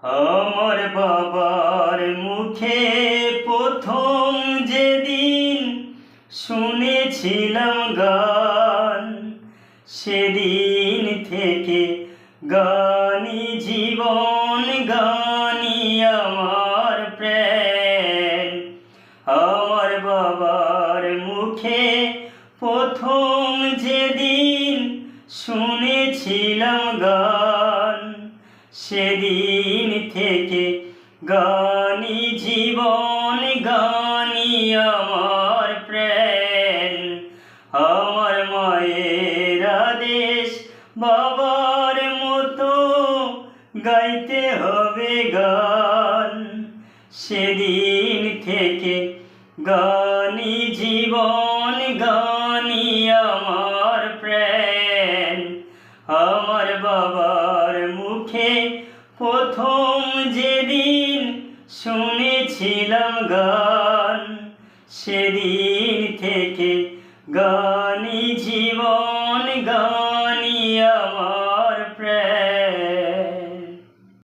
আমার বাবার মুখে প্রথম যেদিন শুনেছিলাম গান, সেদিন থেকে গানই জীবন, গানই আমার প্রাণ। আমার বাবার মুখে প্রথম যেদিন শুনেছিলাম গান, সেদিন থেকে গানই জীবন, গানই আমার প্রাণ। আমার মায়ের আদেশ বাবার মতো গাইতে হবে গান, সেদিন থেকে গানই জীবন, গানই আমার প্রাণ। আমার বাবার মুখে প্রথম যেদিন শুনেছিলাম গান, সেদিন থেকে গানই জীবন, গানই আমার